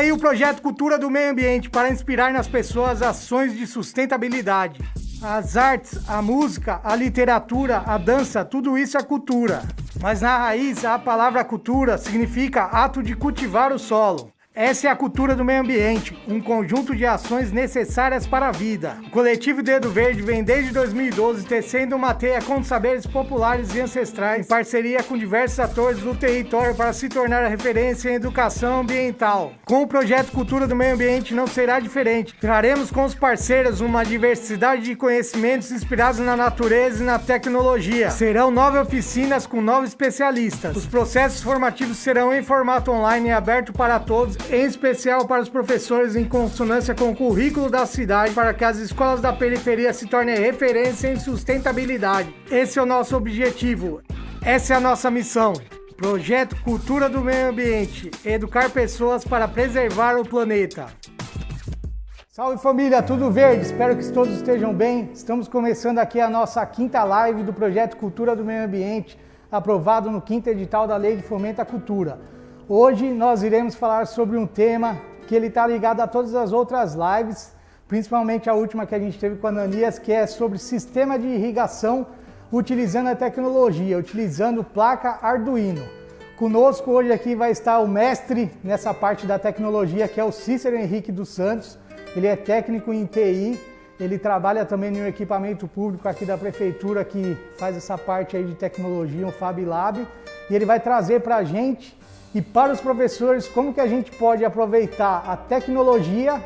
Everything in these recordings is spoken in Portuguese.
aí o projeto Cultura do Meio Ambiente para inspirar nas pessoas ações de sustentabilidade. As artes, a música, a literatura, a dança, tudo isso é cultura. Mas na raiz, a palavra cultura significa ato de cultivar o solo. Essa é a cultura do meio ambiente, um conjunto de ações necessárias para a vida. O coletivo Dedo Verde vem desde 2012 tecendo uma teia com saberes populares e ancestrais, em parceria com diversos atores do território para se tornar a referência em educação ambiental. Com o projeto Cultura do Meio Ambiente não será diferente. Traremos com os parceiros uma diversidade de conhecimentos inspirados na natureza e na tecnologia. Serão 9 oficinas com 9 especialistas. Os processos formativos serão em formato online e aberto para todos, em especial para os professores, em consonância com o currículo da cidade, para que as escolas da periferia se tornem referência em sustentabilidade. Esse é o nosso objetivo, essa é a nossa missão. Projeto Cultura do Meio Ambiente, educar pessoas para preservar o planeta. Salve família, tudo verde? Espero que todos estejam bem. Estamos começando aqui a nossa 5ª live do Projeto Cultura do Meio Ambiente, aprovado no 5º edital da Lei que Fomenta a Cultura. Hoje nós iremos falar sobre um tema que ele está ligado a todas as outras lives, principalmente a última que a gente teve com a Ananias, que é sobre sistema de irrigação utilizando a tecnologia, utilizando placa Arduino. Conosco hoje aqui vai estar o mestre nessa parte da tecnologia, que é o Cícero Henrique dos Santos. Ele é técnico em TI, ele trabalha também no equipamento público aqui da prefeitura que faz essa parte aí de tecnologia, um Fab Lab, e ele vai trazer para a gente e para os professores como que a gente pode aproveitar a tecnologia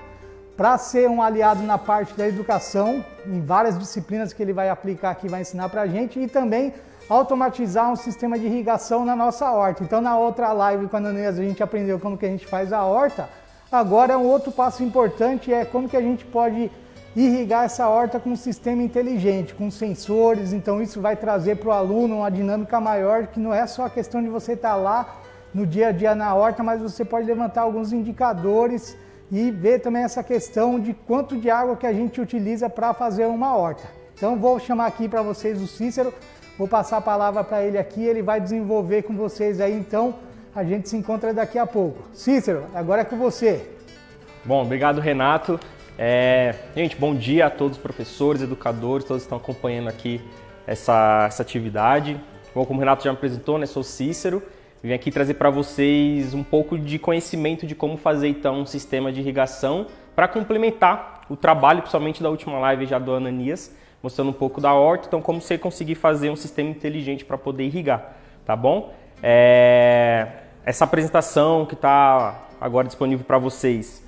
para ser um aliado na parte da educação, em várias disciplinas que ele vai aplicar aqui, vai ensinar para a gente, e também automatizar um sistema de irrigação na nossa horta. Então na outra live com a Ananias a gente aprendeu como que a gente faz a horta, agora um outro passo importante é como que a gente pode irrigar essa horta com um sistema inteligente, com sensores. Então isso vai trazer para o aluno uma dinâmica maior, que não é só a questão de você estar lá no dia a dia na horta, mas você pode levantar alguns indicadores e ver também essa questão de quanto de água que a gente utiliza para fazer uma horta. Então vou chamar aqui para vocês o Cícero, vou passar a palavra para ele aqui, ele vai desenvolver com vocês aí, então a gente se encontra daqui a pouco. Cícero, agora é com você. Bom, obrigado Renato. Gente, bom dia a todos os professores, educadores, todos que estão acompanhando aqui essa atividade. Bom, como o Renato já me apresentou, né, sou Cícero, vim aqui trazer para vocês um pouco de conhecimento de como fazer então um sistema de irrigação para complementar o trabalho, principalmente da última live já do Ananias, mostrando um pouco da horta, então como você conseguir fazer um sistema inteligente para poder irrigar, tá bom? Essa apresentação que está agora disponível para vocês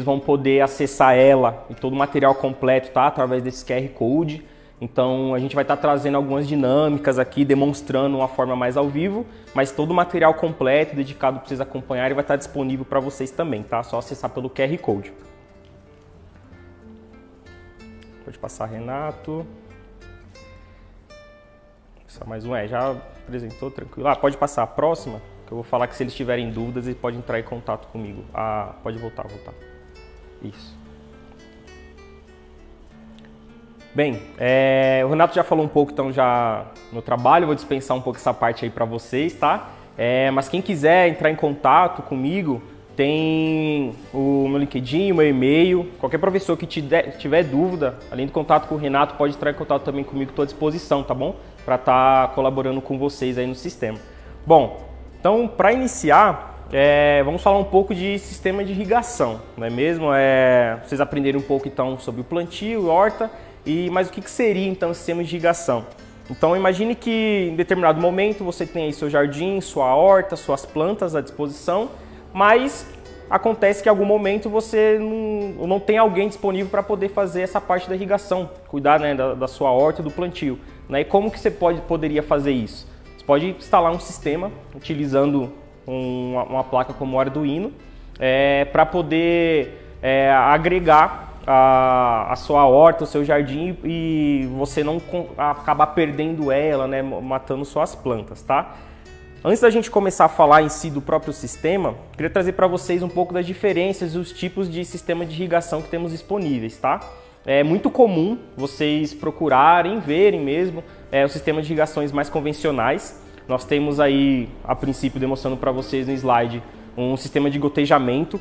vão poder acessar ela e todo o material completo, tá? Através desse QR Code. Então a gente vai estar trazendo algumas dinâmicas aqui, demonstrando uma forma mais ao vivo, mas todo o material completo, dedicado para vocês acompanharem, vai estar disponível para vocês também, tá? Só acessar pelo QR Code. Pode passar, Renato. Só mais um, já apresentou, tranquilo. Pode passar a próxima, que eu vou falar que se eles tiverem dúvidas, eles podem entrar em contato comigo. Pode voltar. Isso. Bem, o Renato já falou um pouco então já no trabalho, vou dispensar um pouco essa parte aí para vocês, tá? Mas quem quiser entrar em contato comigo, tem o meu LinkedIn, o meu e-mail. Qualquer professor que tiver dúvida, além do contato com o Renato, pode entrar em contato também comigo, estou à disposição, tá bom? Para estar colaborando com vocês aí no sistema. Bom, então para iniciar, vamos falar um pouco de sistema de irrigação, não é mesmo? Vocês aprenderem um pouco então sobre o plantio, horta, mas o que seria então o sistema de irrigação? Então imagine que em determinado momento você tem aí seu jardim, sua horta, suas plantas à disposição, mas acontece que em algum momento você não tem alguém disponível para poder fazer essa parte da irrigação, cuidar, né, da sua horta e do plantio. Né? E como que você poderia fazer isso? Você pode instalar um sistema utilizando uma placa como o Arduino para poder agregar a sua horta, o seu jardim e você não acabar perdendo ela, né, matando suas plantas, tá? Antes da gente começar a falar em si do próprio sistema, queria trazer para vocês um pouco das diferenças e os tipos de sistema de irrigação que temos disponíveis, tá? É muito comum vocês procurarem, verem mesmo os sistemas de irrigações mais convencionais. Nós temos aí, a princípio, demonstrando para vocês no slide, um sistema de gotejamento.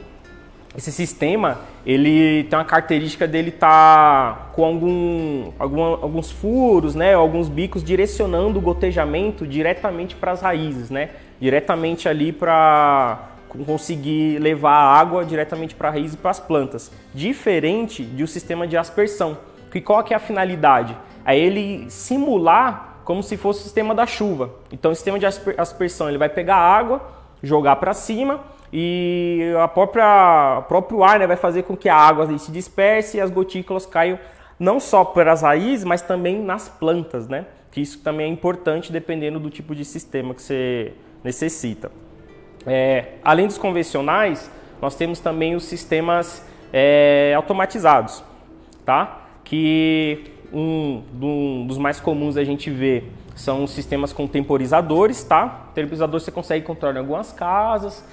Esse sistema, ele tem uma característica dele estar com alguns furos, né, alguns bicos direcionando o gotejamento diretamente para as raízes, né, diretamente ali para conseguir levar a água diretamente para a raiz e para as plantas, diferente do sistema de aspersão. Qual que é a finalidade? É ele simular como se fosse o sistema da chuva. Então o sistema de aspersão ele vai pegar a água, jogar para cima e o próprio ar, né, vai fazer com que a água se disperse e as gotículas caiam não só para as raízes, mas também nas plantas, né? Que isso também é importante dependendo do tipo de sistema que você necessita. Além dos convencionais, nós temos também os sistemas automatizados, tá? Que um dos mais comuns a gente vê são os sistemas com temporizadores, tá? Temporizador você consegue controlar em algumas casas,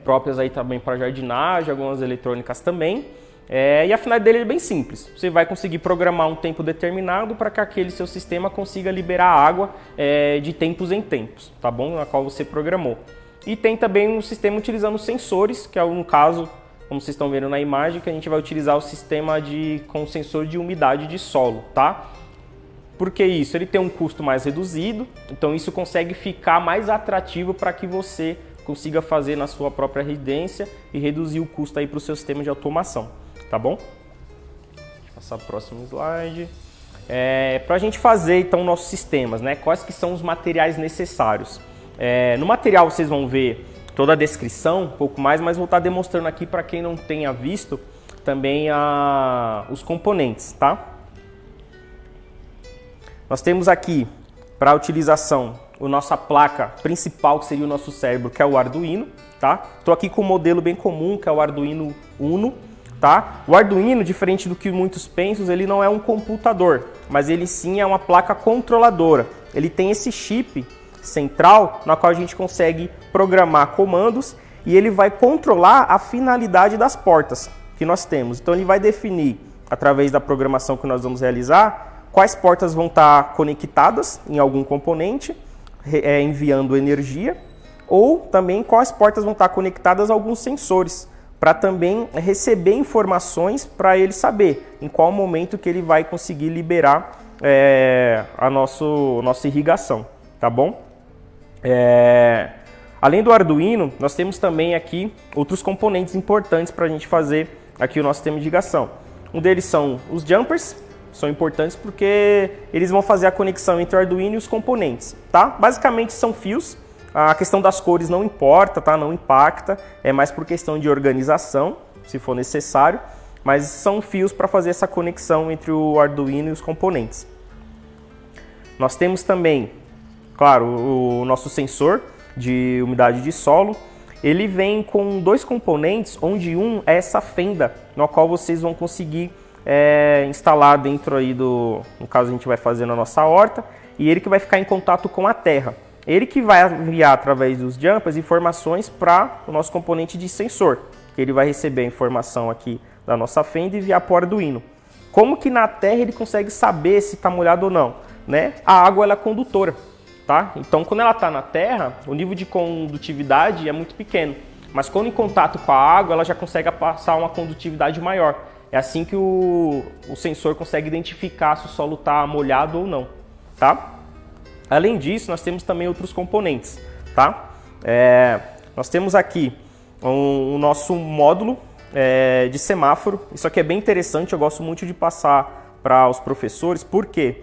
próprias aí também para jardinagem, algumas eletrônicas também. E a finalidade dele é bem simples. Você vai conseguir programar um tempo determinado para que aquele seu sistema consiga liberar água de tempos em tempos, tá bom? Na qual você programou. E tem também um sistema utilizando sensores, que é um caso, como vocês estão vendo na imagem, que a gente vai utilizar o sistema com sensor de umidade de solo, tá? Por que isso? Ele tem um custo mais reduzido, então isso consegue ficar mais atrativo para que você consiga fazer na sua própria residência e reduzir o custo aí para o seu sistema de automação, tá bom? Deixa eu passar para o próximo slide. Para a gente fazer então nossos sistemas, né? Quais que são os materiais necessários? No material vocês vão ver toda a descrição, um pouco mais, mas vou estar demonstrando aqui para quem não tenha visto também os componentes, tá? Nós temos aqui para a utilização a nossa placa principal, que seria o nosso cérebro, que é o Arduino, tá? Estou aqui com um modelo bem comum, que é o Arduino Uno, tá? O Arduino, diferente do que muitos pensam, ele não é um computador, mas ele sim é uma placa controladora. Ele tem esse chip central, na qual a gente consegue programar comandos e ele vai controlar a finalidade das portas que nós temos. Então ele vai definir, através da programação que nós vamos realizar, quais portas vão estar conectadas em algum componente, enviando energia, ou também quais portas vão estar conectadas a alguns sensores, para também receber informações para ele saber em qual momento que ele vai conseguir liberar a nossa irrigação, tá bom? Além do Arduino, nós temos também aqui outros componentes importantes para a gente fazer aqui o nosso sistema de irrigação. Um deles são os jumpers, são importantes porque eles vão fazer a conexão entre o Arduino e os componentes, tá? Basicamente são fios, a questão das cores não importa, tá? Não impacta, é mais por questão de organização, se for necessário, mas são fios para fazer essa conexão entre o Arduino e os componentes. Nós temos também, claro, o nosso sensor de umidade de solo. Ele vem com dois componentes, onde um é essa fenda, no qual vocês vão conseguir instalar dentro aí no caso a gente vai fazer na nossa horta, e ele que vai ficar em contato com a terra. Ele que vai enviar através dos jumpers informações para o nosso componente de sensor. Ele vai receber a informação aqui da nossa fenda e enviar para o Arduino. Como que na terra ele consegue saber se está molhado ou não? Né? A água ela é condutora, tá? Então quando ela está na terra, o nível de condutividade é muito pequeno. Mas quando em contato com a água, ela já consegue passar uma condutividade maior. É assim que o sensor consegue identificar se o solo está molhado ou não, tá? Além disso, nós temos também outros componentes, tá? Nós temos aqui o nosso módulo de semáforo. Isso aqui é bem interessante, eu gosto muito de passar para os professores, porque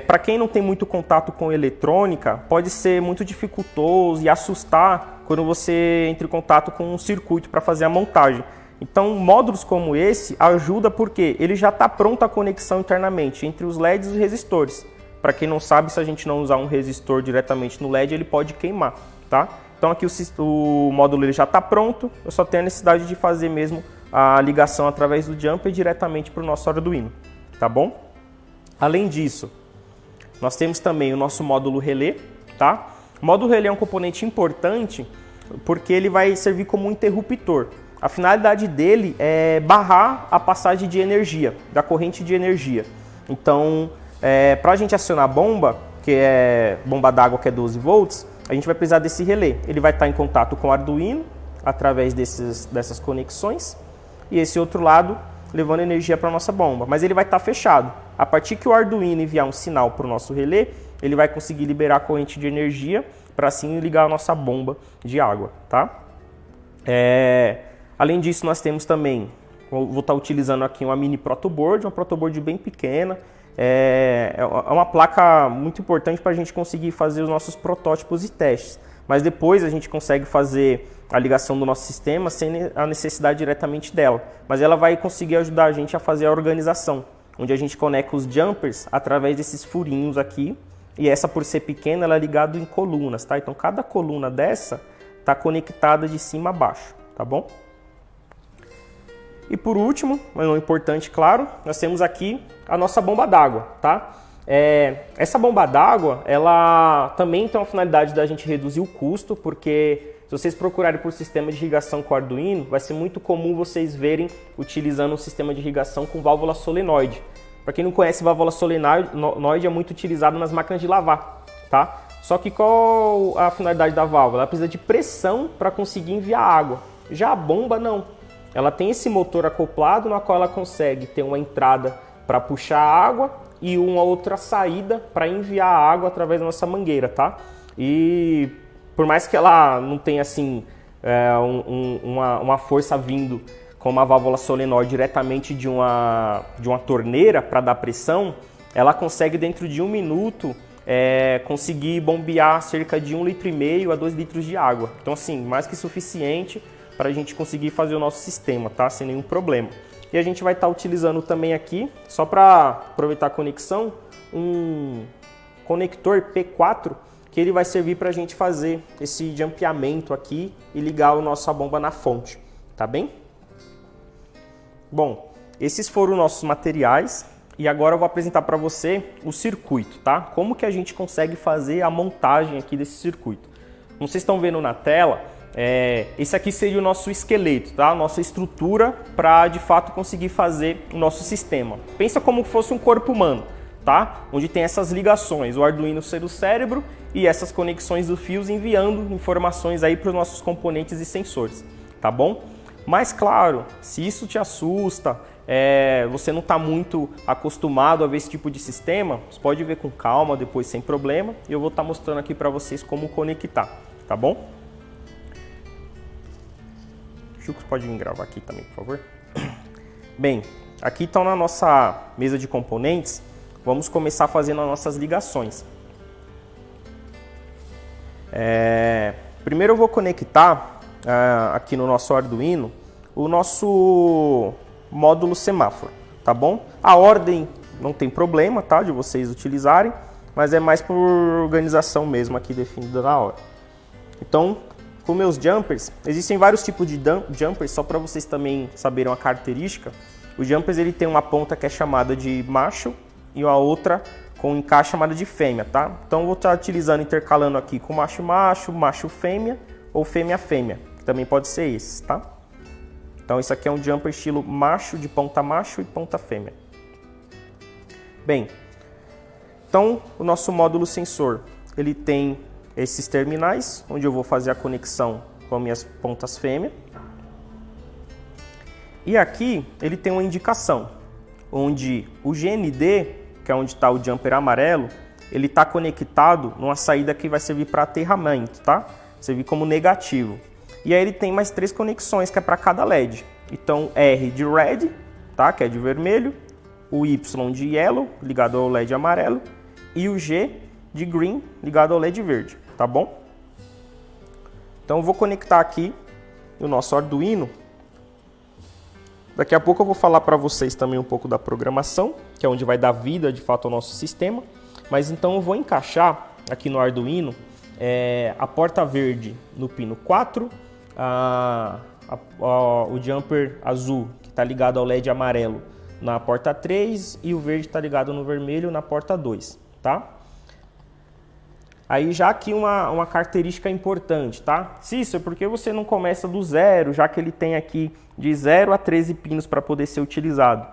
para quem não tem muito contato com eletrônica, pode ser muito dificultoso e assustar quando você entra em contato com um circuito para fazer a montagem. Então, módulos como esse ajuda porque ele já está pronto a conexão internamente entre os LEDs e os resistores. Para quem não sabe, se a gente não usar um resistor diretamente no LED, ele pode queimar, tá? Então aqui o módulo ele já está pronto, eu só tenho a necessidade de fazer mesmo a ligação através do jumper diretamente para o nosso Arduino, tá bom? Além disso, nós temos também o nosso módulo relé, tá? O módulo relé é um componente importante porque ele vai servir como um interruptor. A finalidade dele é barrar a passagem de energia, da corrente de energia. Então, para a gente acionar a bomba, que é bomba d'água que é 12 volts, a gente vai precisar desse relé. Ele vai estar em contato com o Arduino através dessas conexões e esse outro lado levando energia para a nossa bomba. Mas ele vai estar fechado. A partir que o Arduino enviar um sinal para o nosso relé, ele vai conseguir liberar a corrente de energia para assim ligar a nossa bomba de água, tá? Além disso, nós temos também, vou estar utilizando aqui uma mini protoboard, uma protoboard bem pequena. É uma placa muito importante para a gente conseguir fazer os nossos protótipos e testes. Mas depois a gente consegue fazer a ligação do nosso sistema sem a necessidade diretamente dela. Mas ela vai conseguir ajudar a gente a fazer a organização, onde a gente conecta os jumpers através desses furinhos aqui. E essa, por ser pequena, ela é ligada em colunas, tá? Então cada coluna dessa está conectada de cima a baixo, tá bom? E por último, mas não importante, claro, nós temos aqui a nossa bomba d'água, tá? Essa bomba d'água, ela também tem uma finalidade da gente reduzir o custo, porque se vocês procurarem por sistema de irrigação com Arduino, vai ser muito comum vocês verem utilizando um sistema de irrigação com válvula solenoide. Para quem não conhece, válvula solenoide é muito utilizado nas máquinas de lavar, tá? Só que qual a finalidade da válvula? Ela precisa de pressão para conseguir enviar água. Já a bomba não. Ela tem esse motor acoplado na qual ela consegue ter uma entrada para puxar a água e uma outra saída para enviar a água através da nossa mangueira, tá? E por mais que ela não tenha assim uma força vindo com uma válvula solenoide diretamente de uma torneira para dar pressão, ela consegue dentro de 1 minuto conseguir bombear cerca de 1,5 litro a 2 litros de água. Então assim, mais que suficiente para a gente conseguir fazer o nosso sistema, tá? Sem nenhum problema. E a gente vai estar utilizando também aqui, só para aproveitar a conexão, um conector P4, que ele vai servir para a gente fazer esse jampeamento aqui e ligar a nossa bomba na fonte, tá bem? Bom, esses foram os nossos materiais e agora eu vou apresentar para você o circuito, tá? Como que a gente consegue fazer a montagem aqui desse circuito. Como vocês estão vendo na tela, esse aqui seria o nosso esqueleto, tá? A nossa estrutura para de fato conseguir fazer o nosso sistema. Pensa como se fosse um corpo humano, tá? Onde tem essas ligações, o Arduino ser o cérebro e essas conexões dos fios enviando informações aí para os nossos componentes e sensores, tá bom? Mas claro, se isso te assusta, você não está muito acostumado a ver esse tipo de sistema, você pode ver com calma, depois sem problema, e eu vou estar mostrando aqui para vocês como conectar, tá bom? Chucos, pode vir gravar aqui também, por favor. Bem, aqui estão na nossa mesa de componentes, vamos começar fazendo as nossas ligações. Primeiro eu vou conectar aqui no nosso Arduino o nosso módulo semáforo, tá bom? A ordem não tem problema, tá, de vocês utilizarem, mas é mais por organização mesmo aqui definida na hora. Então, com meus jumpers, existem vários tipos de jumpers, só para vocês também saberem a característica. Os jumpers ele tem uma ponta que é chamada de macho e a outra com encaixe chamada de fêmea, tá? Então eu vou estar utilizando, intercalando aqui com macho-macho, macho-fêmea ou fêmea-fêmea, que também pode ser esse, tá? Então isso aqui é um jumper estilo macho, de ponta macho e ponta fêmea. Bem, então o nosso módulo sensor, ele tem esses terminais, onde eu vou fazer a conexão com as minhas pontas fêmea. E aqui ele tem uma indicação, onde o GND, que é onde está o jumper amarelo, ele está conectado numa saída que vai servir para aterramento, tá? Servir como negativo. E aí ele tem mais 3 conexões, que é para cada LED. Então R de red, tá? Que é de vermelho, o Y de yellow, ligado ao LED amarelo, e o G de green, ligado ao LED verde, tá bom? Então eu vou conectar aqui o nosso Arduino. Daqui a pouco eu vou falar para vocês também um pouco da programação, que é onde vai dar vida de fato ao nosso sistema. Mas então eu vou encaixar aqui no Arduino a porta verde no pino 4, o jumper azul que está ligado ao LED amarelo na porta 3 e o verde está ligado no vermelho na porta 2, tá? Aí já aqui uma característica importante, tá? Cícero, por que você não começa do zero, já que ele tem aqui de 0 a 13 pinos para poder ser utilizado?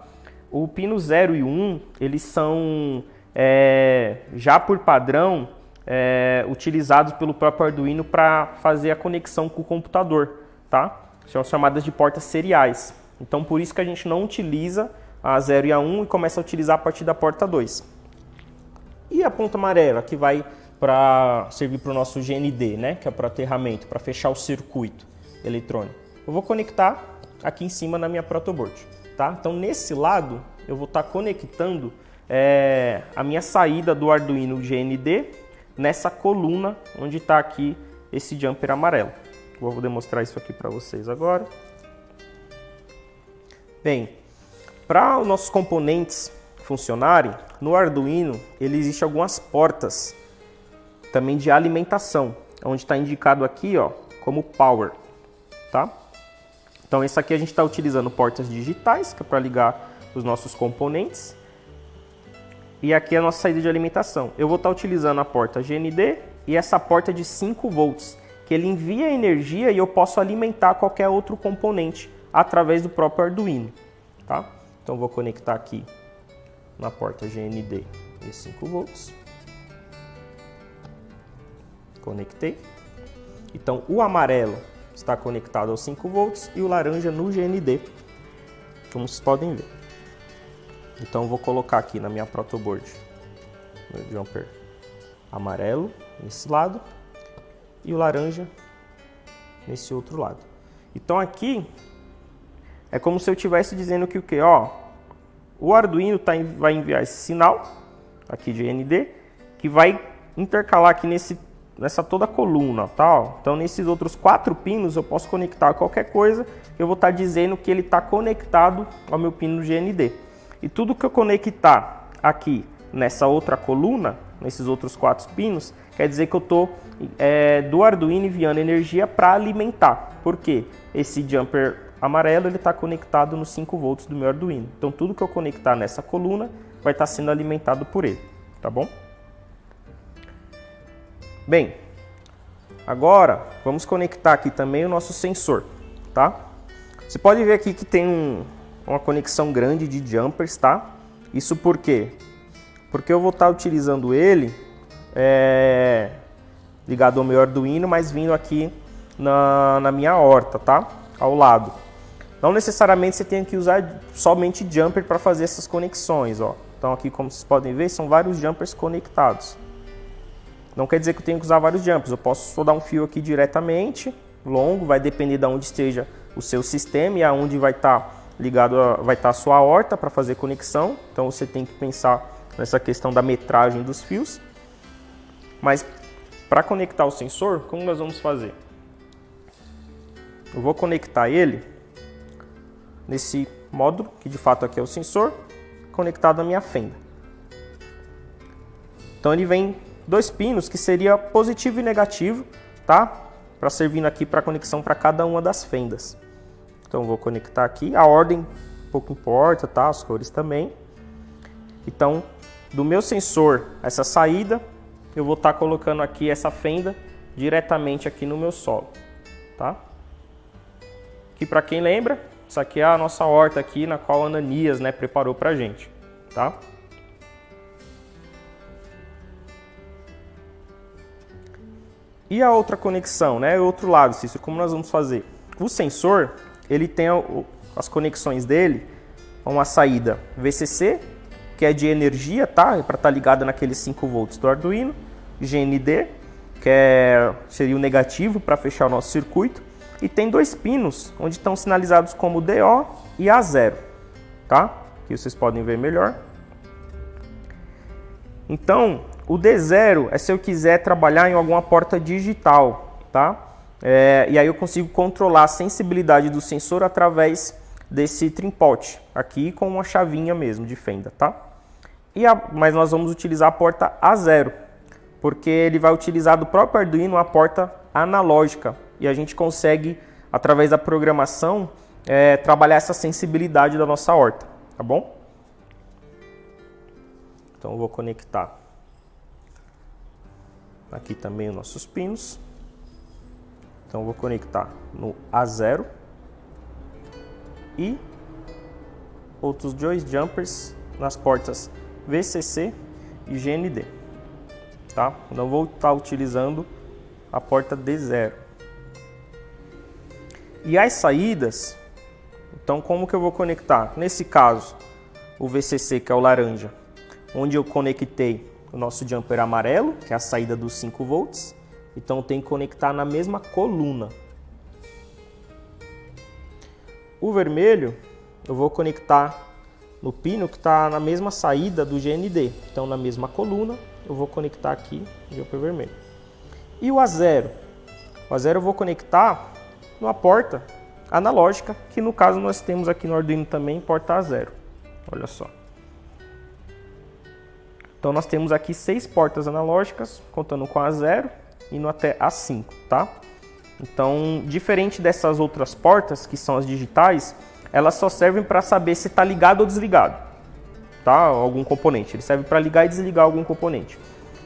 O pino 0 e 1, eles são, já por padrão, utilizados pelo próprio Arduino para fazer a conexão com o computador, tá? São chamadas de portas seriais. Então, por isso que a gente não utiliza a 0 e a 1 e começa a utilizar a partir da porta 2. E a ponta amarela, que vai para servir para o nosso GND, né? Que é para aterramento, para fechar o circuito eletrônico. Eu vou conectar aqui em cima na minha protoboard, tá? Então, nesse lado, eu vou estar conectando a minha saída do Arduino GND nessa coluna onde está aqui esse jumper amarelo. Vou demonstrar isso aqui para vocês agora. Bem, para os nossos componentes funcionarem, no Arduino ele existe algumas portas também de alimentação, onde está indicado aqui, ó, como power, tá? Então esse aqui a gente está utilizando portas digitais, que é para ligar os nossos componentes. E aqui é a nossa saída de alimentação. Eu vou estar utilizando a porta GND e essa porta de 5 volts, que ele envia energia e eu posso alimentar qualquer outro componente através do próprio Arduino, tá? Então vou conectar aqui na porta GND e 5 volts. Conectei. Então o amarelo está conectado aos 5 volts e o laranja no GND, como vocês podem ver. Então eu vou colocar aqui na minha protoboard meu jumper amarelo nesse lado e o laranja nesse outro lado. Então aqui é como se eu estivesse dizendo que o que, ó, o Arduino vai enviar esse sinal aqui de GND que vai intercalar aqui nessa toda a coluna, tá? Então nesses outros 4 pinos eu posso conectar qualquer coisa, eu vou estar dizendo que ele está conectado ao meu pino GND. E tudo que eu conectar aqui nessa outra coluna, nesses outros 4 pinos, quer dizer que eu estou do Arduino enviando energia para alimentar. Por quê? Esse jumper amarelo ele está conectado nos 5 volts do meu Arduino. Então tudo que eu conectar nessa coluna vai estar sendo alimentado por ele, tá bom? Bem, agora vamos conectar aqui também o nosso sensor, tá? Você pode ver aqui que tem uma conexão grande de jumpers, tá? Isso por quê? Porque eu vou estar utilizando ele ligado ao meu Arduino, mas vindo aqui na minha horta, tá? Ao lado. Não necessariamente você tem que usar somente jumper para fazer essas conexões, ó. Então aqui, como vocês podem ver, são vários jumpers conectados. Não quer dizer que eu tenho que usar vários jumpers, eu posso soldar um fio aqui diretamente, longo, vai depender de onde esteja o seu sistema e aonde vai estar ligado, vai estar a sua horta para fazer conexão. Então você tem que pensar nessa questão da metragem dos fios. Mas para conectar o sensor, como nós vamos fazer? Eu vou conectar ele nesse módulo, que de fato aqui é o sensor, conectado à minha fenda. Então ele vem 2 pinos, que seria positivo e negativo, tá? Para servindo aqui para conexão para cada uma das fendas. Então eu vou conectar aqui, a ordem pouco importa, tá? As cores também. Então, do meu sensor, essa saída, eu vou estar colocando aqui essa fenda diretamente aqui no meu solo, tá? Que para quem lembra, isso aqui é a nossa horta aqui, na qual a Ananias, né, preparou pra gente, tá? E a outra conexão, né, o outro lado, Cícero, como nós vamos fazer? O sensor, ele tem as conexões dele, uma saída VCC, que é de energia, tá? Para estar ligada naqueles 5 volts do Arduino, GND, que seria o negativo para fechar o nosso circuito, e tem 2 pinos, onde estão sinalizados como DO e A0, tá? Aqui vocês podem ver melhor. Então, o D0 é se eu quiser trabalhar em alguma porta digital, tá? E aí eu consigo controlar a sensibilidade do sensor através desse trim-pot, aqui com uma chavinha mesmo de fenda, tá? Mas nós vamos utilizar a porta A0, porque ele vai utilizar do próprio Arduino uma porta analógica, e a gente consegue, através da programação, trabalhar essa sensibilidade da nossa horta, tá bom? Então eu vou conectar aqui também os nossos pinos. Então eu vou conectar no A0 e outros 2 jumpers nas portas VCC e GND, tá? Não vou estar utilizando a porta D0. E as saídas, então como que eu vou conectar? Nesse caso, o VCC, que é o laranja, onde eu conectei o nosso jumper amarelo, que é a saída dos 5 volts, então tem que conectar na mesma coluna. O vermelho, eu vou conectar no pino que está na mesma saída do GND, então na mesma coluna, eu vou conectar aqui o jumper vermelho. E o A0? O A0 eu vou conectar numa porta analógica, que no caso nós temos aqui no Arduino também, porta A0. Olha só. Então nós temos aqui 6 portas analógicas, contando com A0, indo até A5, tá? Então, diferente dessas outras portas, que são as digitais, elas só servem para saber se está ligado ou desligado, tá? Algum componente. Ele serve para ligar e desligar algum componente.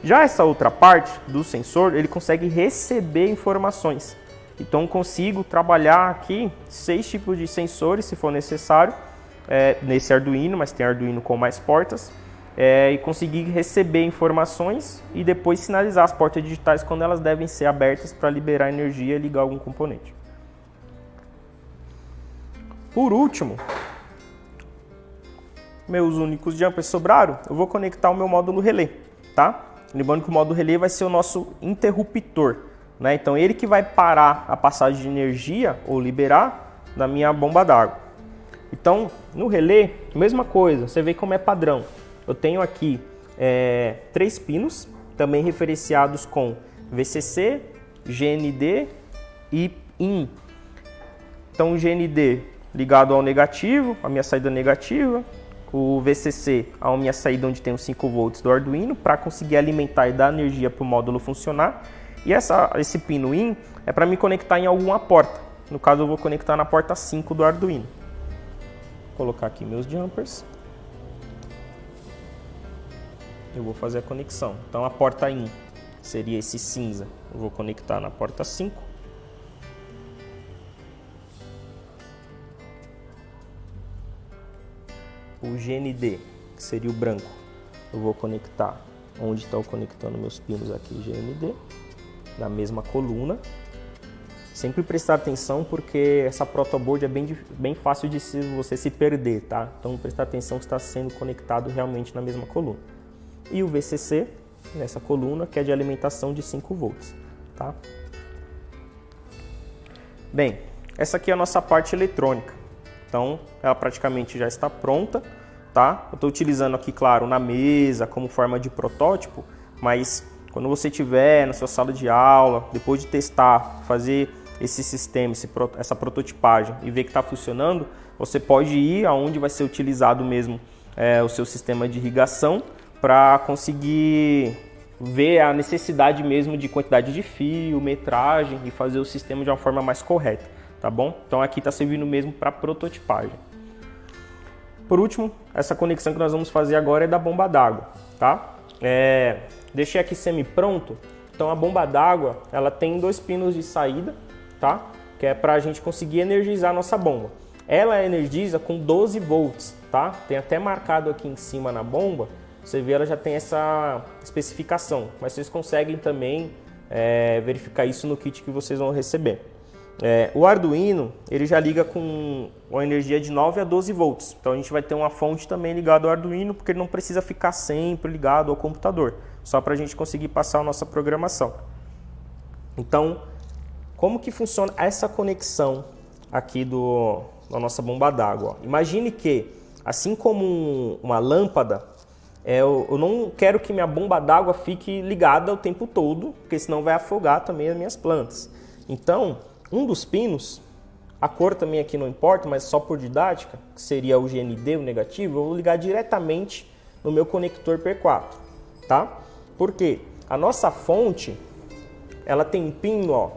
Já essa outra parte do sensor, ele consegue receber informações. Então, consigo trabalhar aqui 6 tipos de sensores, se for necessário, nesse Arduino, mas tem Arduino com mais portas, e conseguir receber informações e depois sinalizar as portas digitais quando elas devem ser abertas para liberar energia e ligar algum componente. Por último, meus únicos jumpers sobraram, eu vou conectar o meu módulo relé, tá? Lembrando que o módulo relé vai ser o nosso interruptor, né? Então ele que vai parar a passagem de energia ou liberar da minha bomba d'água. Então no relé, mesma coisa, você vê como é padrão. Eu tenho aqui 3 pinos, também referenciados com VCC, GND e IN. Então o GND ligado ao negativo, a minha saída negativa, o VCC a minha saída onde tem os 5 volts do Arduino, para conseguir alimentar e dar energia para o módulo funcionar. E esse pino IN é para me conectar em alguma porta. No caso eu vou conectar na porta 5 do Arduino. Vou colocar aqui meus jumpers. Eu vou fazer a conexão. Então a porta IN seria esse cinza. Eu vou conectar na porta 5. O GND, que seria o branco, eu vou conectar onde estão conectando meus pinos aqui, GND, na mesma coluna. Sempre prestar atenção porque essa protoboard é bem fácil de você se perder, tá? Então prestar atenção que está sendo conectado realmente na mesma coluna. E o VCC nessa coluna que é de alimentação de 5 volts, tá? Bem, essa aqui é a nossa parte eletrônica. Então ela praticamente já está pronta, tá? Eu estou utilizando aqui, claro, na mesa como forma de protótipo, mas quando você estiver na sua sala de aula, depois de testar, fazer esse sistema, essa prototipagem e ver que está funcionando, você pode ir aonde vai ser utilizado mesmo o seu sistema de irrigação para conseguir ver a necessidade mesmo de quantidade de fio, metragem e fazer o sistema de uma forma mais correta, tá bom? Então aqui está servindo mesmo para prototipagem. Por último, essa conexão que nós vamos fazer agora é da bomba d'água, tá? Deixei aqui semi-pronto, então a bomba d'água ela tem 2 pinos de saída, tá? Que é para a gente conseguir energizar a nossa bomba. Ela energiza com 12 volts, tá? Tem até marcado aqui em cima na bomba, você vê ela já tem essa especificação, mas vocês conseguem também verificar isso no kit que vocês vão receber. O Arduino ele já liga com uma energia de 9 a 12 volts, então a gente vai ter uma fonte também ligada ao Arduino, porque ele não precisa ficar sempre ligado ao computador, só para a gente conseguir passar a nossa programação. Então, como que funciona essa conexão aqui da nossa bomba d'água? Imagine que, assim como uma lâmpada, eu não quero que minha bomba d'água fique ligada o tempo todo, porque senão vai afogar também as minhas plantas. Então, um dos pinos, a cor também aqui não importa, mas só por didática, que seria o GND, o negativo, eu vou ligar diretamente no meu conector P4, tá? Porque a nossa fonte, ela tem um pino, ó,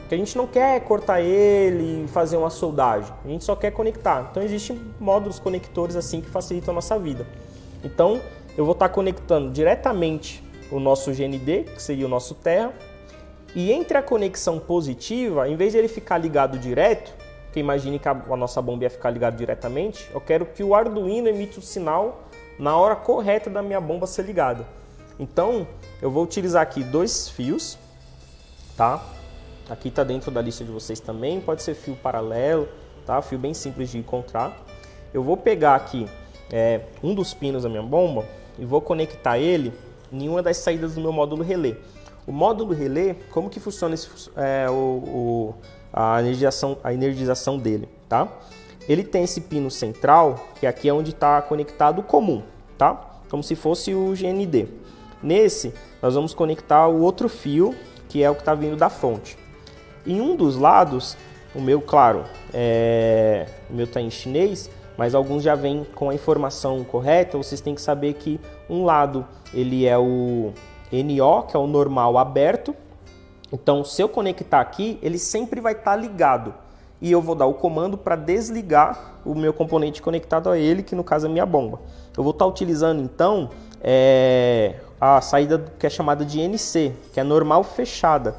que a gente não quer cortar ele e fazer uma soldagem, a gente só quer conectar. Então existem módulos conectores assim que facilitam a nossa vida. Então eu vou estar conectando diretamente o nosso GND, que seria o nosso terra, e entre a conexão positiva, em vez de ele ficar ligado direto, que imagine que a nossa bomba ia ficar ligada diretamente, eu quero que o Arduino emita o sinal na hora correta da minha bomba ser ligada. Então eu vou utilizar aqui 2 fios, tá? Aqui está dentro da lista de vocês também, pode ser fio paralelo, tá? Fio bem simples de encontrar. Eu vou pegar aqui um dos pinos da minha bomba e vou conectar ele em uma das saídas do meu módulo relé. O módulo relé, como que funciona a energização dele, tá? Ele tem esse pino central, que aqui é onde está conectado o comum, tá? Como se fosse o GND. Nesse, nós vamos conectar o outro fio, que é o que está vindo da fonte. Em um dos lados, o meu, claro, o meu está em chinês, mas alguns já vêm com a informação correta. Vocês têm que saber que um lado ele é o NO, que é o normal aberto. Então, se eu conectar aqui, ele sempre vai estar ligado. E eu vou dar o comando para desligar o meu componente conectado a ele, que no caso é a minha bomba. Eu vou estar utilizando, então, a saída que é chamada de NC, que é normal fechada.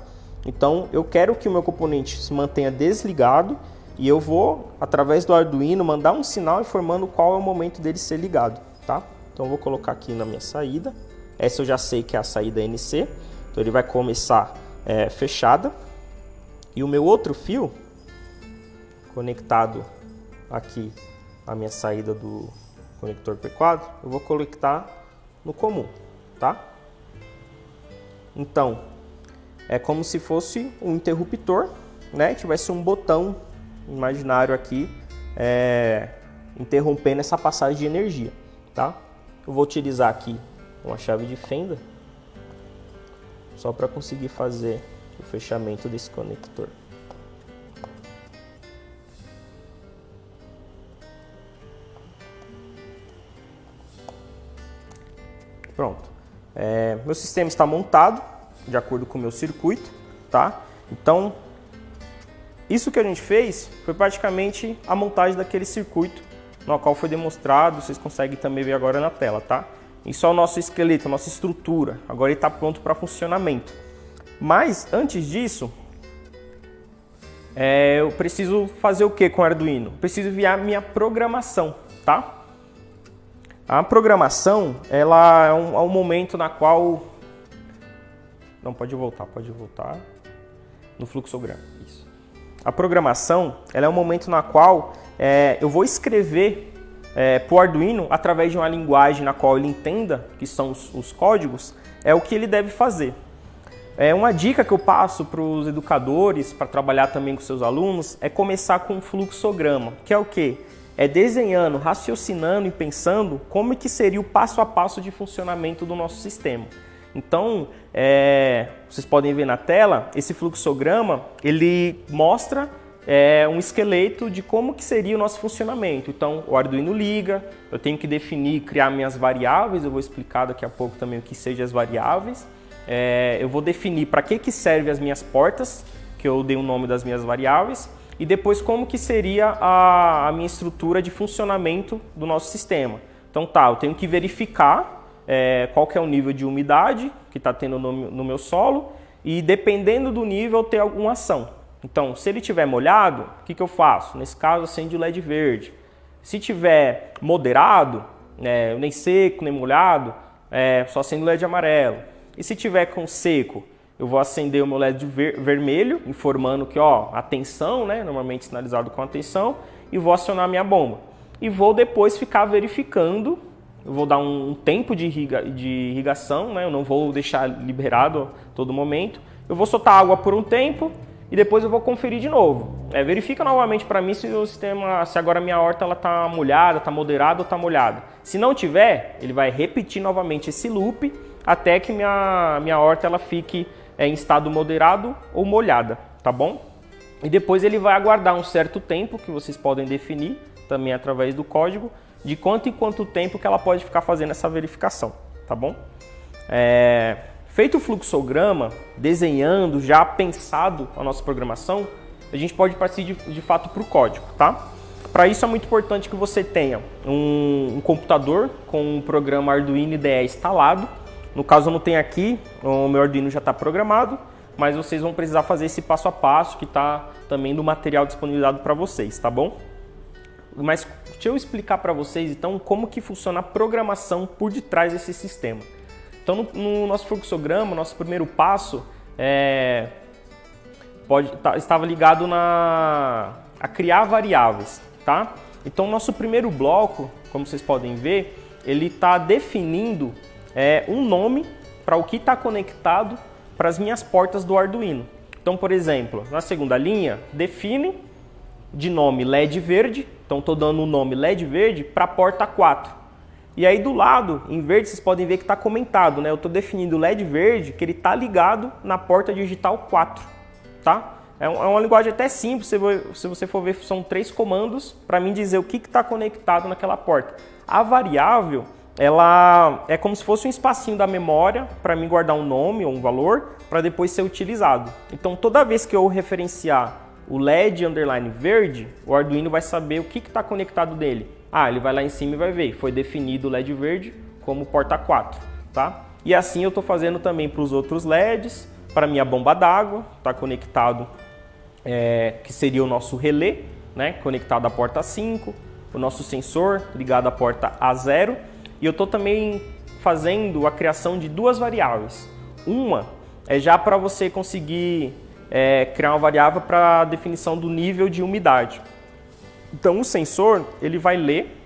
Então, eu quero que o meu componente se mantenha desligado e eu vou, através do Arduino, mandar um sinal informando qual é o momento dele ser ligado, tá? Então, eu vou colocar aqui na minha saída. Essa eu já sei que é a saída NC. Então, ele vai começar fechada. E o meu outro fio, conectado aqui à minha saída do conector P4, eu vou conectar no comum, tá? Então, é como se fosse um interruptor, né? Tivesse um botão imaginário aqui interrompendo essa passagem de energia, tá? Eu vou utilizar aqui uma chave de fenda só para conseguir fazer o fechamento desse conector. Pronto. Meu sistema está montado de acordo com o meu circuito, tá? Então, isso que a gente fez foi praticamente a montagem daquele circuito no qual foi demonstrado. Vocês conseguem também ver agora na tela, tá? Isso é o nosso esqueleto, a nossa estrutura. Agora ele está pronto para funcionamento. Mas, antes disso, eu preciso fazer o que com o Arduino? Eu preciso enviar minha programação, tá? A programação, ela é um momento na qual... Não, pode voltar no fluxograma, isso. a programação ela é um momento na qual eu vou escrever para o Arduino através de uma linguagem na qual ele entenda que são os códigos, o que ele deve fazer. Uma dica que eu passo para os educadores, para trabalhar também com seus alunos, é começar com um fluxograma, que é o quê? É desenhando, raciocinando e pensando como que seria o passo a passo de funcionamento do nosso sistema. Então, vocês podem ver na tela, esse fluxograma, ele mostra um esqueleto de como que seria o nosso funcionamento. Então, o Arduino liga, eu tenho que definir, criar minhas variáveis, eu vou explicar daqui a pouco também o que sejam as variáveis. Eu vou definir para que servem as minhas portas, que eu dei o nome das minhas variáveis, e depois como que seria a minha estrutura de funcionamento do nosso sistema. Então eu tenho que verificar qual que é o nível de umidade que está tendo no meu solo, e dependendo do nível ter alguma ação. Então, se ele estiver molhado, o que eu faço? Nesse caso, acende o LED verde. Se estiver moderado, nem seco, nem molhado, só acende o LED amarelo. E se tiver com seco, eu vou acender o meu LED vermelho, informando que atenção, normalmente sinalizado com atenção, e vou acionar a minha bomba. E vou depois ficar verificando, eu vou dar um tempo de irrigação, eu não vou deixar liberado a todo momento. Eu vou soltar água por um tempo e depois eu vou conferir de novo. Verifica novamente para mim se o sistema, se agora a minha horta está molhada, está moderada ou está molhada. Se não tiver, ele vai repetir novamente esse loop até que minha horta ela fique em estado moderado ou molhada, tá bom? E depois ele vai aguardar um certo tempo, que vocês podem definir também através do código, de quanto em quanto tempo que ela pode ficar fazendo essa verificação, tá bom? Feito o fluxograma, desenhando, já pensado a nossa programação, a gente pode partir de fato para o código, tá? Para isso é muito importante que você tenha um computador com um programa Arduino IDE instalado. No caso eu não tenho aqui, o meu Arduino já está programado, mas vocês vão precisar fazer esse passo a passo que está também no material disponibilizado para vocês, tá bom? Mas deixa eu explicar para vocês então como que funciona a programação por detrás desse sistema. Então no nosso fluxograma, nosso primeiro passo estava ligado a criar variáveis, tá? Então nosso primeiro bloco, como vocês podem ver, ele está definindo um nome para o que está conectado para as minhas portas do Arduino. Então, por exemplo, na segunda linha, define de nome LED verde. Então, estou dando o nome LED verde para a porta 4. E aí do lado, em verde, vocês podem ver que está comentado, Eu estou definindo o LED verde, que ele está ligado na porta digital 4. Tá? É uma linguagem até simples, se você for ver, são 3 comandos para mim dizer o que está conectado naquela porta. A variável, ela é como se fosse um espacinho da memória para mim guardar um nome ou um valor para depois ser utilizado. Então, toda vez que eu referenciar o LED underline verde, o Arduino vai saber o que está conectado dele. Ele vai lá em cima e vai ver, foi definido o LED verde como porta 4, tá? E assim eu estou fazendo também para os outros LEDs, para minha bomba d'água, está conectado, que seria o nosso relé, conectado à porta 5, o nosso sensor ligado à porta A0, e eu estou também fazendo a criação de 2 variáveis. Uma é já para você conseguir criar uma variável para a definição do nível de umidade. Então o sensor ele vai ler,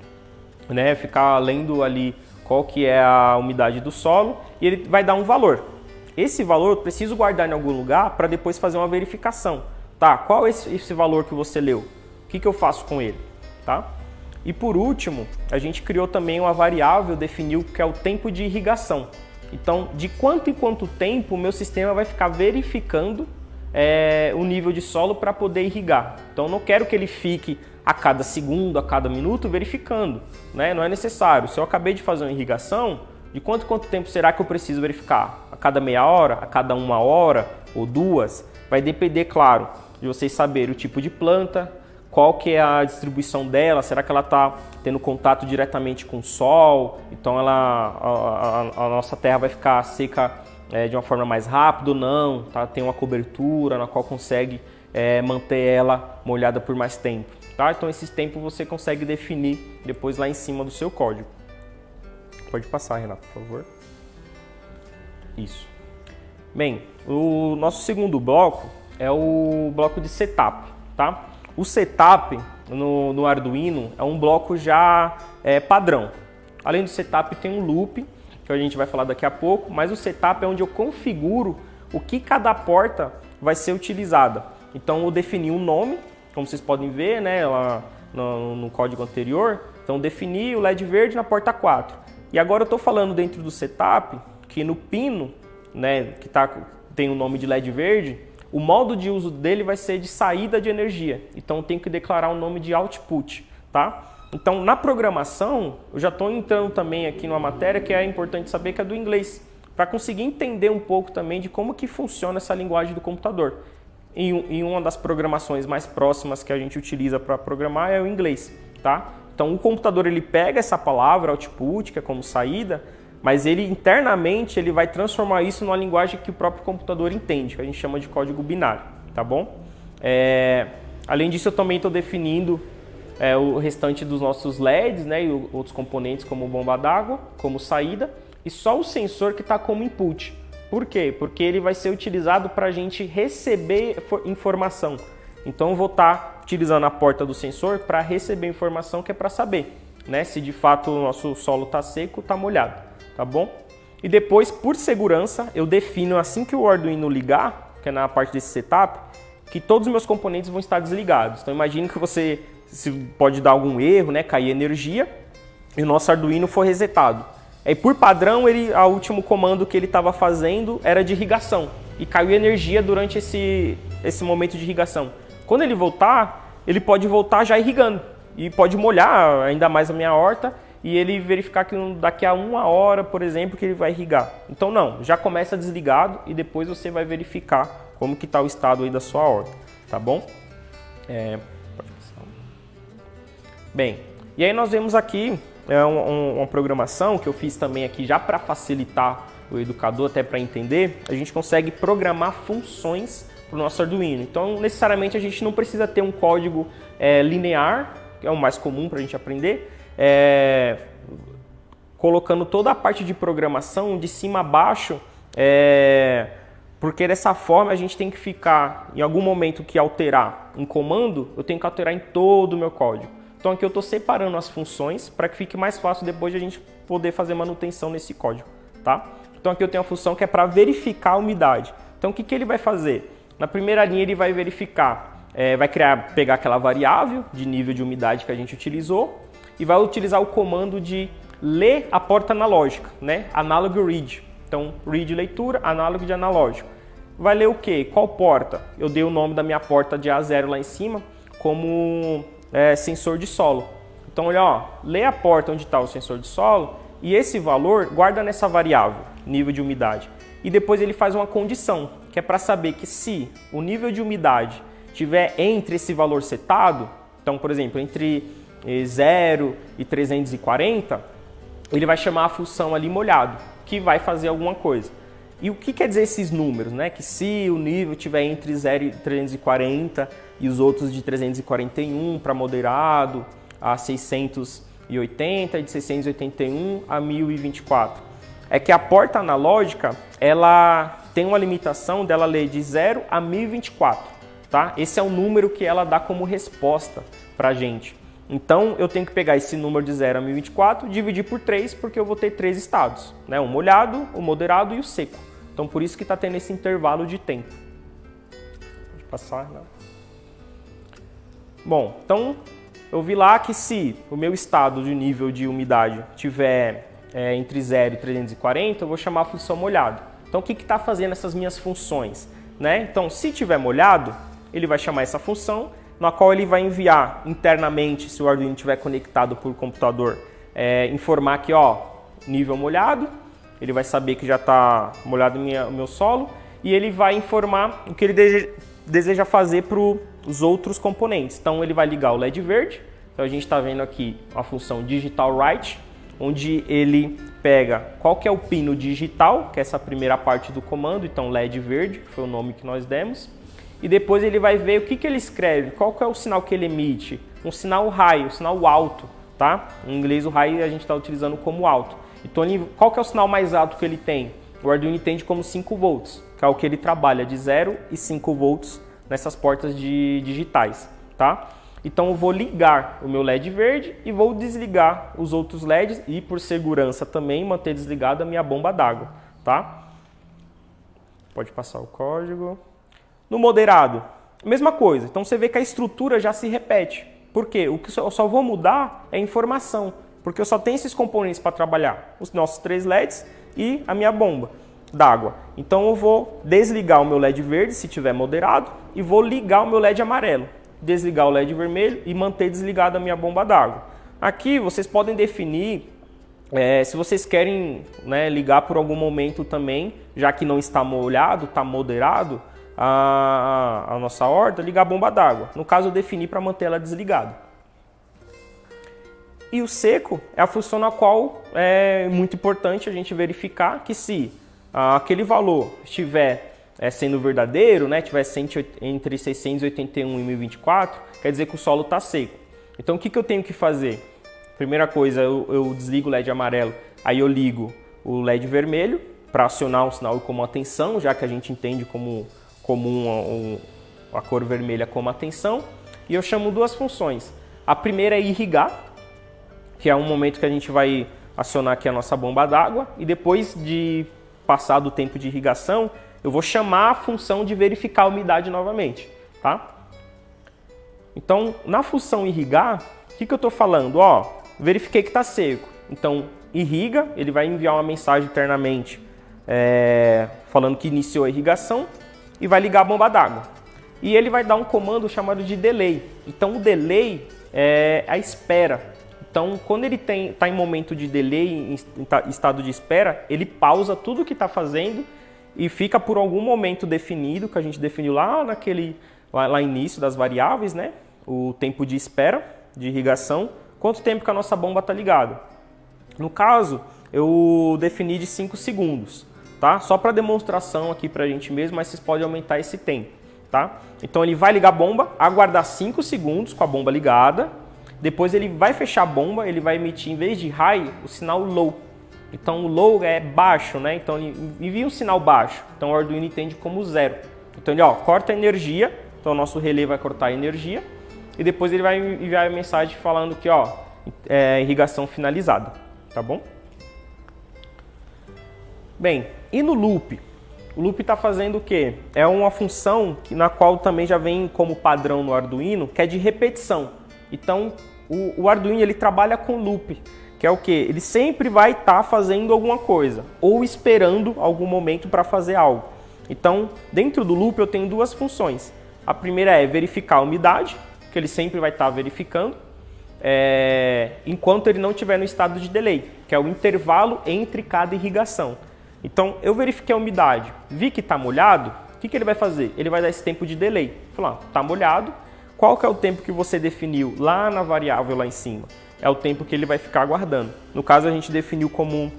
ficar lendo ali qual que é a umidade do solo e ele vai dar um valor. Esse valor eu preciso guardar em algum lugar para depois fazer uma verificação. Tá, qual é esse valor que você leu? O que eu faço com ele? Tá? E por último, a gente criou também uma variável, definiu que é o tempo de irrigação. Então, de quanto em quanto tempo o meu sistema vai ficar verificando o nível de solo para poder irrigar. Então, eu não quero que ele fique a cada segundo, a cada minuto verificando, Não é necessário. Se eu acabei de fazer uma irrigação, de quanto em quanto tempo será que eu preciso verificar? A cada meia hora? A cada 1 hora? Ou 2? Vai depender, claro, de vocês saberem o tipo de planta, qual que é a distribuição dela, será que ela está tendo contato diretamente com o sol, então a nossa terra vai ficar seca de uma forma mais rápida ou não, tá? Tem uma cobertura na qual consegue manter ela molhada por mais tempo. Tá? Então esses tempos você consegue definir depois lá em cima do seu código. Pode passar, Renato, por favor. Isso. Bem, o nosso segundo bloco é o bloco de setup. tá? O setup no Arduino é um bloco já padrão. Além do setup tem um loop, que a gente vai falar daqui a pouco, mas o setup é onde eu configuro o que cada porta vai ser utilizada. Então eu defini um nome, como vocês podem ver, né, lá no código anterior. Então defini o LED verde na porta 4. E agora eu estou falando dentro do setup que no pino, né, que tem o nome de LED verde, o modo de uso dele vai ser de saída de energia. Então eu tenho que declarar o nome de output, tá? Então na programação, eu já estou entrando também aqui numa matéria que é importante saber, que é do inglês, para conseguir entender um pouco também de como que funciona essa linguagem do computador. E uma das programações mais próximas que a gente utiliza para programar é o inglês, tá? Então o computador ele pega essa palavra output, que é como saída, mas ele internamente ele vai transformar isso numa linguagem que o próprio computador entende, que a gente chama de código binário, tá bom? Além disso, eu também estou definindo o restante dos nossos LEDs, né, e outros componentes como bomba d'água, como saída, e só o sensor que está como input. Por quê? Porque ele vai ser utilizado para a gente receber informação. Então eu vou estar utilizando a porta do sensor para receber informação, que é para saber, né, se de fato o nosso solo está seco ou está molhado, tá bom? E depois, por segurança, eu defino assim que o Arduino ligar, que é na parte desse setup, que todos os meus componentes vão estar desligados. Então imagine que você pode dar algum erro, né, cair energia, e o nosso Arduino foi resetado. E por padrão, o último comando que ele estava fazendo era de irrigação, e caiu energia durante esse momento de irrigação. Quando ele voltar, ele pode voltar já irrigando, e pode molhar ainda mais a minha horta, e ele verificar que daqui a 1 hora, por exemplo, que ele vai irrigar. Então não, já começa desligado e depois você vai verificar como que está o estado aí da sua horta, tá bom? Pode passar. Bem, e aí nós vemos aqui uma programação que eu fiz também aqui já para facilitar o educador, até para entender. A gente consegue programar funções para o nosso Arduino. Então, necessariamente, a gente não precisa ter um código linear, que é o mais comum para a gente aprender, colocando toda a parte de programação de cima a baixo, porque dessa forma a gente tem que ficar, em algum momento que alterar um comando, eu tenho que alterar em todo o meu código. Então aqui eu estou separando as funções para que fique mais fácil depois de a gente poder fazer manutenção nesse código, tá? Então aqui eu tenho a função que é para verificar a umidade. Então o que ele vai fazer? Na primeira linha ele vai verificar, pegar aquela variável de nível de umidade que a gente utilizou e vai utilizar o comando de ler a porta analógica, né? Analog read. Então read leitura, analog de analógico. Vai ler o quê? Qual porta? Eu dei o nome da minha porta de A0 lá em cima como sensor de solo. Então olha, ó, lê a porta onde está o sensor de solo e esse valor guarda nessa variável, nível de umidade. E depois ele faz uma condição, que é para saber que se o nível de umidade estiver entre esse valor setado, então por exemplo, entre 0 e 340, ele vai chamar a função ali molhado, que vai fazer alguma coisa. E o que quer dizer esses números, né? Que se o nível estiver entre 0 e 340 e os outros de 341 para moderado, a 680 e de 681 a 1024. É que a porta analógica, ela tem uma limitação dela ler de 0 a 1024, tá? Esse é o número que ela dá como resposta para a gente. Então, eu tenho que pegar esse número de 0 a 1024 e dividir por 3, porque eu vou ter 3 estados, né? O molhado, o moderado e o seco. Então, por isso que está tendo esse intervalo de tempo. Pode passar, não. Bom, então, eu vi lá que se o meu estado de nível de umidade tiver entre 0 e 340, eu vou chamar a função molhado. Então, o que está fazendo essas minhas funções, né? Então, se tiver molhado, ele vai chamar essa função, na qual ele vai enviar internamente, se o Arduino estiver conectado por computador, informar que, ó, nível molhado, ele vai saber que já está molhado o meu solo, e ele vai informar o que ele deseja fazer para os outros componentes. Então ele vai ligar o LED verde, então a gente está vendo aqui a função digital write, onde ele pega qual que é o pino digital, que é essa primeira parte do comando, então LED verde, que foi o nome que nós demos. E depois ele vai ver o que ele escreve, qual que é o sinal que ele emite. Um sinal high, um sinal alto, tá? Em inglês o high a gente está utilizando como alto. Então qual que é o sinal mais alto que ele tem? O Arduino entende como 5 volts, que é o que ele trabalha, de 0 e 5 volts nessas portas digitais, tá? Então eu vou ligar o meu LED verde e vou desligar os outros LEDs e, por segurança também, manter desligada a minha bomba d'água, tá? Pode passar o código. No moderado, mesma coisa. Então você vê que a estrutura já se repete. Por quê? O que eu só vou mudar é a informação, porque eu só tenho esses componentes para trabalhar. Os nossos 3 LEDs e a minha bomba d'água. Então eu vou desligar o meu LED verde, se tiver moderado, e vou ligar o meu LED amarelo. Desligar o LED vermelho e manter desligada a minha bomba d'água. Aqui vocês podem definir, se vocês querem, né, ligar por algum momento também, já que não está molhado, está moderado a nossa horta, ligar a bomba d'água. No caso eu defini para manter ela desligada. E o seco é a função na qual é muito importante a gente verificar que se aquele valor estiver sendo verdadeiro, né, tiver entre 681 e 1024, quer dizer que o solo está seco. Então o que eu tenho que fazer? Primeira coisa, eu desligo o LED amarelo, aí eu ligo o LED vermelho para acionar um sinal como atenção, já que a gente entende como a cor vermelha como atenção, e eu chamo 2 funções. A primeira é irrigar, que é um momento que a gente vai acionar aqui a nossa bomba d'água, e depois de passar do tempo de irrigação, eu vou chamar a função de verificar a umidade novamente, tá? Então, na função irrigar, o que eu estou falando? Verifiquei que está seco. Então, irriga, ele vai enviar uma mensagem internamente falando que iniciou a irrigação e vai ligar a bomba d'água. E ele vai dar um comando chamado de delay. Então, o delay é a espera. Então, quando ele está em momento de delay, em estado de espera, ele pausa tudo o que está fazendo e fica por algum momento definido, que a gente definiu lá no início das variáveis, né? O tempo de espera de irrigação, quanto tempo que a nossa bomba está ligada. No caso, eu defini de 5 segundos, tá? Só para demonstração aqui para a gente mesmo, mas vocês podem aumentar esse tempo, tá? Então ele vai ligar a bomba, aguardar 5 segundos com a bomba ligada, depois ele vai fechar a bomba, ele vai emitir, em vez de high, o sinal low. Então o low é baixo, né? Então ele envia um sinal baixo. Então o Arduino entende como 0. Então ele corta a energia. Então o nosso relé vai cortar a energia. E depois ele vai enviar a mensagem falando que irrigação finalizada. Tá bom? Bem, e no loop? O loop está fazendo o quê? É uma função na qual também já vem como padrão no Arduino, que é de repetição. Então o Arduino ele trabalha com loop. Que é o quê? Ele sempre vai estar fazendo alguma coisa ou esperando algum momento para fazer algo. Então, dentro do loop eu tenho 2 funções. A primeira é verificar a umidade, que ele sempre vai estar verificando, enquanto ele não estiver no estado de delay, que é o intervalo entre cada irrigação. Então, eu verifiquei a umidade, vi que está molhado, o que ele vai fazer? Ele vai dar esse tempo de delay. Falar, está molhado, qual que é o tempo que você definiu lá na variável lá em cima? É o tempo que ele vai ficar aguardando. No caso, a gente definiu como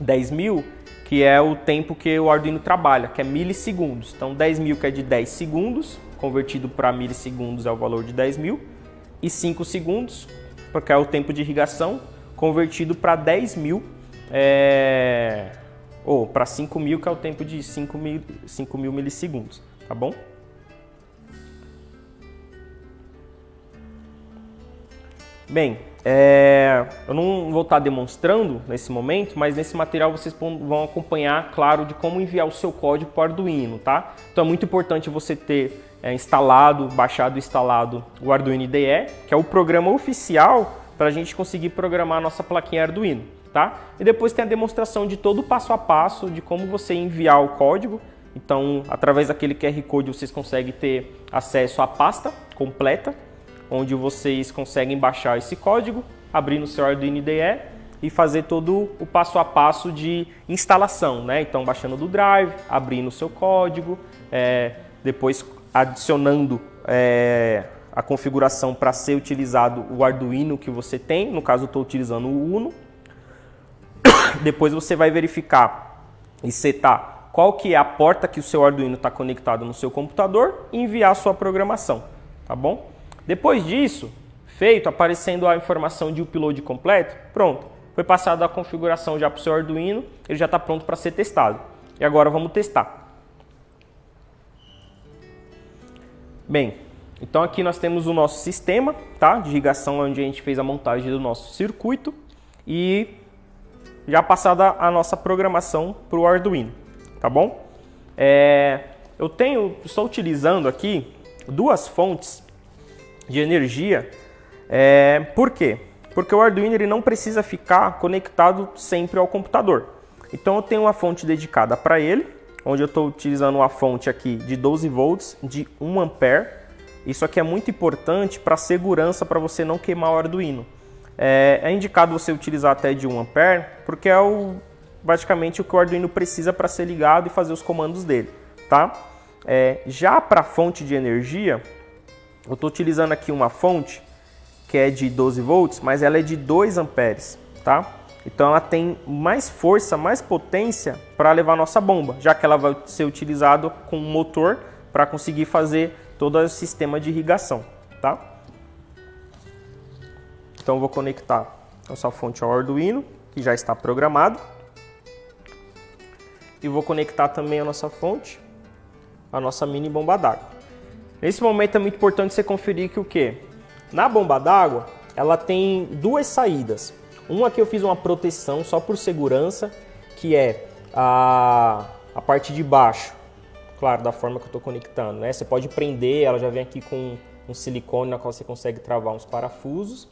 10.000, que é o tempo que o Arduino trabalha, que é milissegundos. Então, 10.000 que é de 10 segundos, convertido para milissegundos é o valor de 10.000. E 5 segundos, porque é o tempo de irrigação, convertido para 10.000, ou para 5.000, que é o tempo de 5.000 milissegundos, tá bom? Bem, eu não vou estar demonstrando nesse momento, mas nesse material vocês vão acompanhar, claro, de como enviar o seu código para o Arduino, tá? Então é muito importante você ter baixado e instalado o Arduino IDE, que é o programa oficial para a gente conseguir programar a nossa plaquinha Arduino, tá? E depois tem a demonstração de todo o passo a passo de como você enviar o código. Então, através daquele QR Code vocês conseguem ter acesso à pasta completa, onde vocês conseguem baixar esse código, abrir no seu Arduino IDE e fazer todo o passo a passo de instalação, né? Então, baixando do Drive, abrindo o seu código, depois adicionando a configuração para ser utilizado o Arduino que você tem, no caso eu estou utilizando o Uno. Depois você vai verificar e setar qual que é a porta que o seu Arduino está conectado no seu computador e enviar a sua programação, tá bom? Depois disso, feito, aparecendo a informação de upload completo, pronto. Foi passada a configuração já para o seu Arduino, ele já está pronto para ser testado. E agora vamos testar. Bem, então aqui nós temos o nosso sistema, tá? De irrigação, onde a gente fez a montagem do nosso circuito e já passada a nossa programação para o Arduino, tá bom? Estou utilizando aqui duas fontes de energia. Por quê? Porque o Arduino ele não precisa ficar conectado sempre ao computador. Então eu tenho uma fonte dedicada para ele, onde eu estou utilizando uma fonte aqui de 12 volts de 1 ampere. Isso aqui é muito importante para segurança, para você não queimar o Arduino. É indicado você utilizar até de 1 ampere, porque basicamente o que o Arduino precisa para ser ligado e fazer os comandos dele, tá? Já para a fonte de energia, eu estou utilizando aqui uma fonte que é de 12 volts, mas ela é de 2 amperes, tá? Então ela tem mais força, mais potência para levar a nossa bomba, já que ela vai ser utilizada com um motor para conseguir fazer todo o sistema de irrigação, tá? Então eu vou conectar nossa fonte ao Arduino, que já está programado. E vou conectar também a nossa fonte, a nossa mini bomba d'água. Nesse momento é muito importante você conferir que o quê? Na bomba d'água, ela tem duas saídas. Uma que eu fiz uma proteção só por segurança, que é a parte de baixo, claro, da forma que eu estou conectando, né? Você pode prender, ela já vem aqui com um silicone na qual você consegue travar uns parafusos.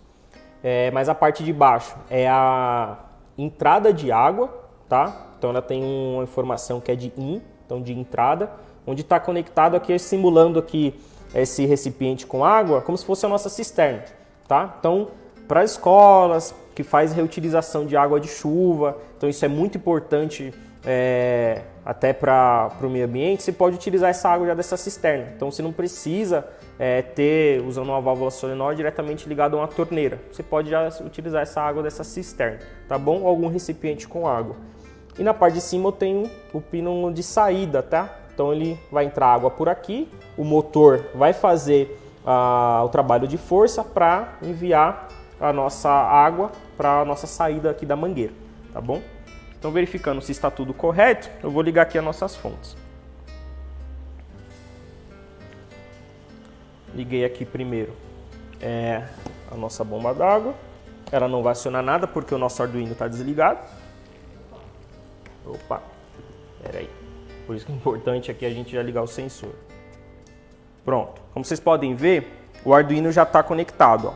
Mas a parte de baixo é a entrada de água, tá? Então ela tem uma informação que é de IN, então de entrada, onde está conectado aqui, simulando aqui esse recipiente com água, como se fosse a nossa cisterna, tá? Então, para escolas que faz reutilização de água de chuva, então isso é muito importante até para o meio ambiente, você pode utilizar essa água já dessa cisterna. Então você não precisa usando uma válvula solenoide diretamente ligada a uma torneira. Você pode já utilizar essa água dessa cisterna, tá bom? Ou algum recipiente com água. E na parte de cima eu tenho o pino de saída, tá? Então ele vai entrar água por aqui, o motor vai fazer o trabalho de força para enviar a nossa água para a nossa saída aqui da mangueira, tá bom? Então verificando se está tudo correto, eu vou ligar aqui as nossas fontes. Liguei aqui primeiro a nossa bomba d'água. Ela não vai acionar nada porque o nosso Arduino está desligado. Opa, peraí. Por isso que é importante aqui a gente já ligar o sensor. Pronto. Como vocês podem ver, o Arduino já está conectado. Ó.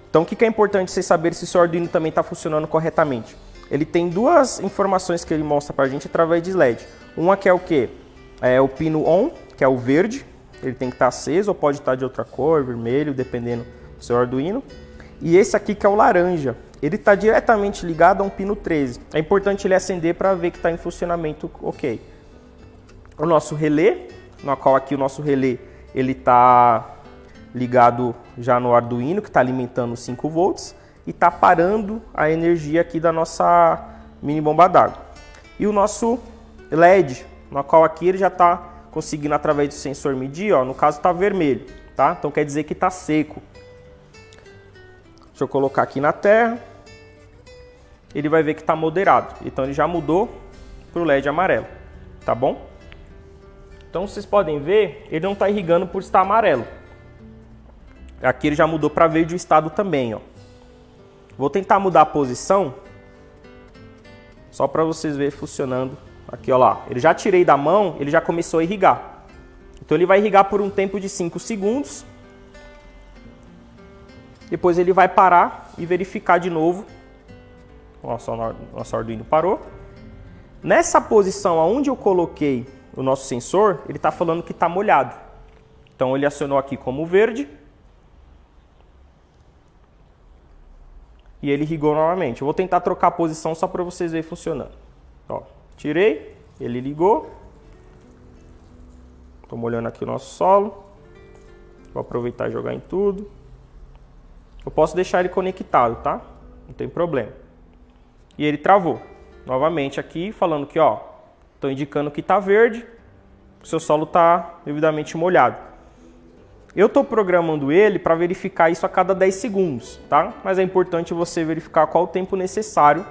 Então o que é importante vocês saberem se o seu Arduino também está funcionando corretamente? Ele tem duas informações que ele mostra para a gente através de LED. Uma que é o quê? É o pino ON, que é o verde. Ele tem que estar aceso ou pode estar de outra cor, vermelho, dependendo do seu Arduino. E esse aqui que é o laranja. Ele está diretamente ligado a um pino 13. É importante ele acender para ver que está em funcionamento ok. O nosso relé, no qual aqui o nosso relé ele está ligado já no Arduino, que está alimentando 5 volts e está parando a energia aqui da nossa mini bomba d'água. E o nosso LED, no qual aqui ele já está conseguindo através do sensor medir, ó, no caso está vermelho, tá? Então quer dizer que está seco. Deixa eu colocar aqui na terra, ele vai ver que está moderado, então ele já mudou para o LED amarelo, tá bom? Então vocês podem ver, ele não está irrigando por estar amarelo. Aqui ele já mudou para verde o estado também, ó. Vou tentar mudar a posição, só para vocês verem funcionando. Aqui, ó lá, ele já tirei da mão, ele já começou a irrigar. Então ele vai irrigar por um tempo de 5 segundos. Depois ele vai parar e verificar de novo. Nosso Arduino parou. Nessa posição onde eu coloquei o nosso sensor, ele está falando que está molhado. Então ele acionou aqui como verde. E ele irrigou novamente. Eu vou tentar trocar a posição só para vocês verem funcionando. Ó, tirei, ele ligou. Estou molhando aqui o nosso solo. Vou aproveitar e jogar em tudo. Eu posso deixar ele conectado, tá? Não tem problema. E ele travou. Novamente aqui, falando que, ó, estou indicando que está verde, o seu solo está devidamente molhado. Eu estou programando ele para verificar isso a cada 10 segundos, tá? Mas é importante você verificar qual o tempo necessário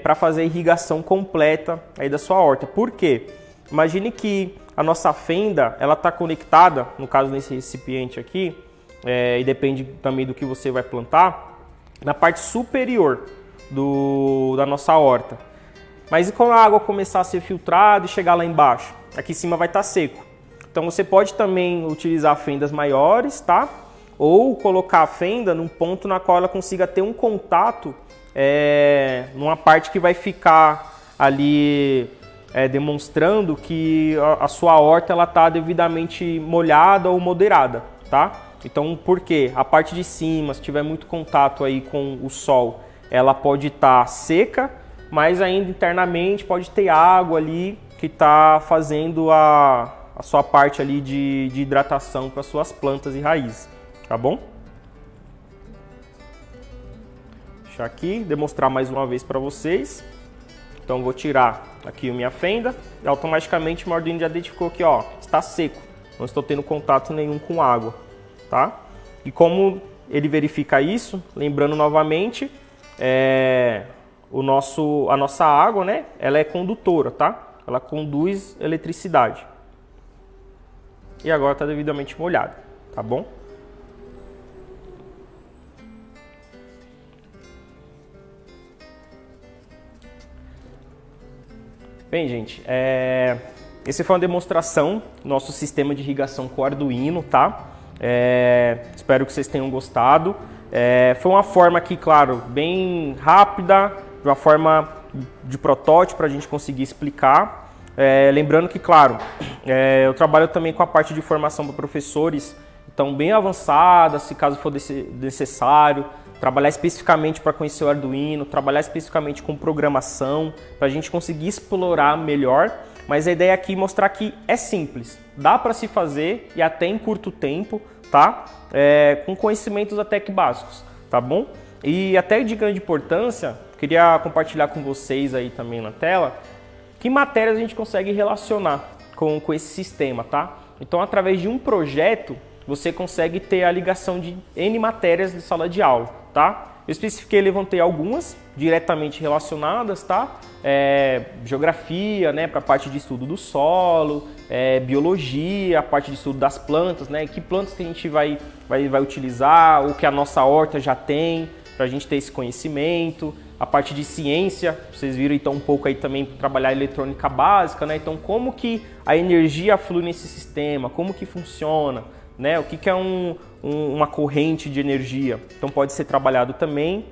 para fazer a irrigação completa aí da sua horta. Por quê? Imagine que a nossa fenda ela está conectada, no caso nesse recipiente aqui, e depende também do que você vai plantar, na parte superior da nossa horta. Mas e quando a água começar a ser filtrada e chegar lá embaixo? Aqui em cima vai estar seco. Então você pode também utilizar fendas maiores, tá? Ou colocar a fenda num ponto na qual ela consiga ter um contato numa parte que vai ficar ali demonstrando que a sua horta está devidamente molhada ou moderada, tá? Então, por quê? A parte de cima, se tiver muito contato aí com o sol, ela pode estar seca, mas ainda internamente pode ter água ali que está fazendo a sua parte ali de hidratação para suas plantas e raízes, tá bom? Deixa aqui, demonstrar mais uma vez para vocês. Então, vou tirar aqui a minha fenda e automaticamente o meu Arduino já identificou que, ó, está seco, não estou tendo contato nenhum com água, tá? E como ele verifica isso, lembrando novamente, a nossa água, né, ela é condutora, tá? Ela conduz eletricidade. E agora está devidamente molhada, tá bom? Bem, gente, essa foi uma demonstração do nosso sistema de irrigação com Arduino, tá? Espero que vocês tenham gostado. Foi uma forma aqui, claro, bem rápida, de uma forma de protótipo para a gente conseguir explicar. Lembrando que, claro, eu trabalho também com a parte de formação para professores, então bem avançada, se caso for necessário, trabalhar especificamente para conhecer o Arduino, trabalhar especificamente com programação, para a gente conseguir explorar melhor. Mas a ideia aqui é mostrar que é simples, dá para se fazer e até em curto tempo, tá? Com conhecimentos até que básicos, tá bom? E até de grande importância, queria compartilhar com vocês aí também na tela, que matérias a gente consegue relacionar com esse sistema, tá? Então, através de um projeto, você consegue ter a ligação de N matérias de sala de aula, tá? Eu especifiquei, levantei algumas diretamente relacionadas, tá? Geografia, né, para a parte de estudo do solo, biologia, a parte de estudo das plantas, né? Que plantas que a gente vai utilizar, o que a nossa horta já tem, para a gente ter esse conhecimento. A parte de ciência, vocês viram então um pouco aí também trabalhar eletrônica básica, né? Então como que a energia flui nesse sistema, como que funciona, né? O que é uma corrente de energia. Então pode ser trabalhado também.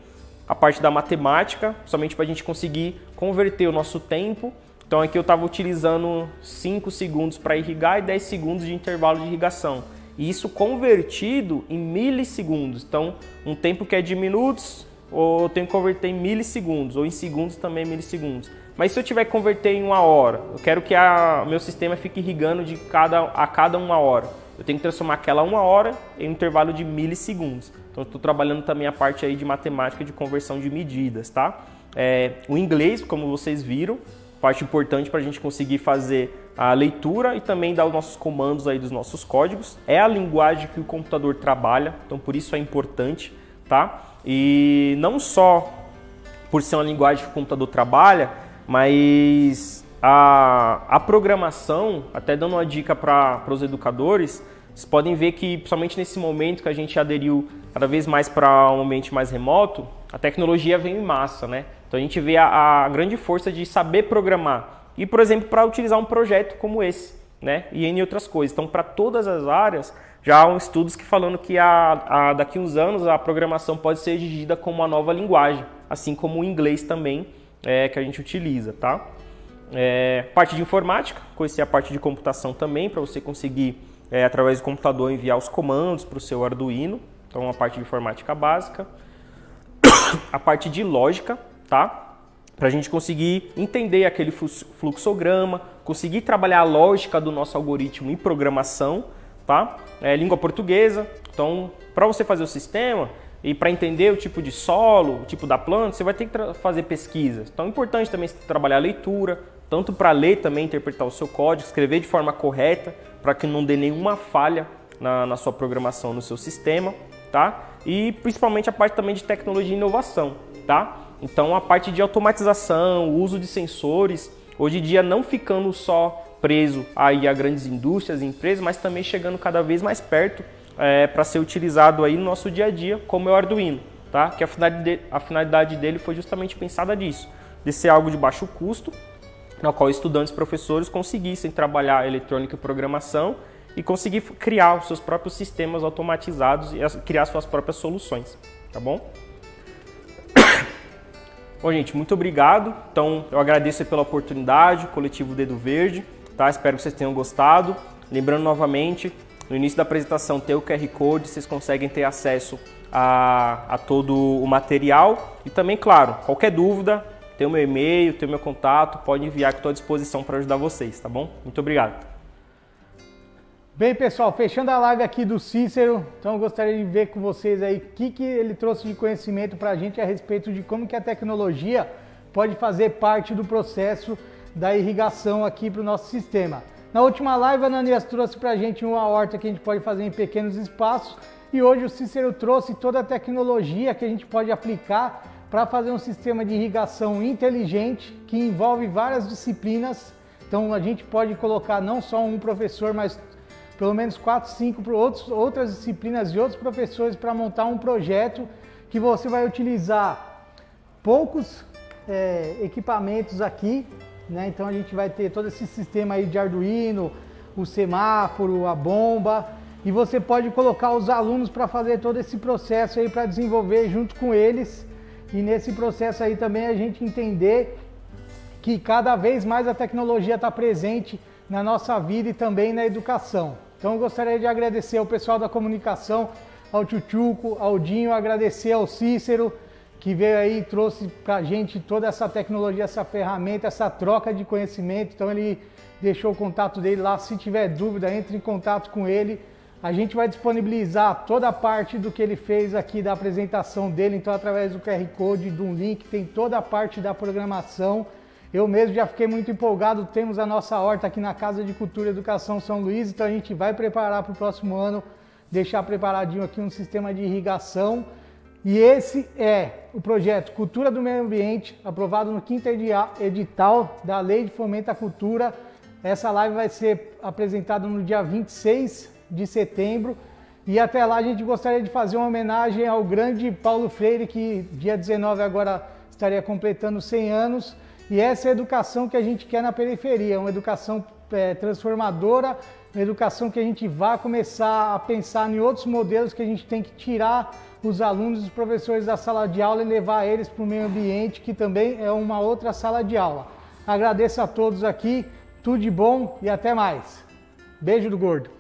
A parte da matemática, somente para a gente conseguir converter o nosso tempo. Então aqui eu estava utilizando 5 segundos para irrigar e 10 segundos de intervalo de irrigação. E isso convertido em milissegundos. Então um tempo que é de minutos, ou eu tenho que converter em milissegundos, ou em segundos também milissegundos. Mas se eu tiver que converter em 1 hora, eu quero que meu sistema fique irrigando a cada 1 hora. Eu tenho que transformar aquela 1 hora em um intervalo de milissegundos. Então, eu estou trabalhando também a parte aí de matemática de conversão de medidas, tá? O inglês, como vocês viram, parte importante para a gente conseguir fazer a leitura e também dar os nossos comandos aí dos nossos códigos. É a linguagem que o computador trabalha, então por isso é importante, tá? E não só por ser uma linguagem que o computador trabalha, mas a programação, até dando uma dica para os educadores, vocês podem ver que, principalmente nesse momento que a gente aderiu cada vez mais para um ambiente mais remoto, a tecnologia vem em massa, né? Então a gente vê a grande força de saber programar. E, por exemplo, para utilizar um projeto como esse, né? E em outras coisas. Então, para todas as áreas, já há estudos que falando que daqui a uns anos a programação pode ser exigida como uma nova linguagem, assim como o inglês também que a gente utiliza, tá? Parte de informática, conhecer a parte de computação também, para você conseguir, através do computador, enviar os comandos para o seu Arduino. Então, a parte de informática básica. A parte de lógica, tá? Para a gente conseguir entender aquele fluxograma, conseguir trabalhar a lógica do nosso algoritmo em programação, tá? Língua portuguesa. Então, para você fazer o sistema e para entender o tipo de solo, o tipo da planta, você vai ter que fazer pesquisas. Então, é importante também trabalhar a leitura, tanto para ler também, interpretar o seu código, escrever de forma correta, para que não dê nenhuma falha na sua programação, no seu sistema, tá? E principalmente a parte também de tecnologia e inovação, tá? Então, a parte de automatização, o uso de sensores, hoje em dia não ficando só preso aí a grandes indústrias e empresas, mas também chegando cada vez mais perto para ser utilizado aí no nosso dia a dia, como é o Arduino, tá? Que a finalidade dele foi justamente pensada nisso, de ser algo de baixo custo, no qual estudantes e professores conseguissem trabalhar eletrônica e programação e conseguir criar os seus próprios sistemas automatizados e criar suas próprias soluções, tá bom? Bom, gente, muito obrigado. Então, eu agradeço pela oportunidade, o Coletivo Dedo Verde, tá? Espero que vocês tenham gostado. Lembrando novamente, no início da apresentação tem o QR Code, vocês conseguem ter acesso a todo o material. E também, claro, qualquer dúvida, tem o meu e-mail, tem o meu contato, pode enviar que estou à disposição para ajudar vocês, tá bom? Muito obrigado. Bem, pessoal, fechando a live aqui do Cícero, então eu gostaria de ver com vocês aí o que ele trouxe de conhecimento para a gente a respeito de como que a tecnologia pode fazer parte do processo da irrigação aqui para o nosso sistema. Na última live, a Ananias trouxe para a gente uma horta que a gente pode fazer em pequenos espaços e hoje o Cícero trouxe toda a tecnologia que a gente pode aplicar para fazer um sistema de irrigação inteligente que envolve várias disciplinas. Então a gente pode colocar não só um professor, mas pelo menos 4, 5 outras disciplinas e outros professores para montar um projeto que você vai utilizar poucos equipamentos aqui, né? Então a gente vai ter todo esse sistema aí de Arduino, o semáforo, a bomba, e você pode colocar os alunos para fazer todo esse processo aí para desenvolver junto com eles, e nesse processo aí também a gente entender que cada vez mais a tecnologia está presente na nossa vida e também na educação. Então eu gostaria de agradecer ao pessoal da comunicação, ao Tchutchuco, ao Dinho, agradecer ao Cícero, que veio aí e trouxe para a gente toda essa tecnologia, essa ferramenta, essa troca de conhecimento. Então ele deixou o contato dele lá, se tiver dúvida, entre em contato com ele. A gente vai disponibilizar toda a parte do que ele fez aqui da apresentação dele, então através do QR Code, de um link, tem toda a parte da programação. Eu mesmo já fiquei muito empolgado, temos a nossa horta aqui na Casa de Cultura e Educação São Luís, então a gente vai preparar para o próximo ano, deixar preparadinho aqui um sistema de irrigação. E esse é o projeto Cultura do Meio Ambiente, aprovado no 5º edital da Lei de Fomento à Cultura. Essa live vai ser apresentada no dia 26 de setembro e até lá a gente gostaria de fazer uma homenagem ao grande Paulo Freire, que dia 19 agora estaria completando 100 anos. E essa é a educação que a gente quer na periferia, uma educação transformadora, uma educação que a gente vai começar a pensar em outros modelos, que a gente tem que tirar os alunos e os professores da sala de aula e levar eles para o meio ambiente, que também é uma outra sala de aula. Agradeço a todos aqui, tudo de bom e até mais. Beijo do Gordo.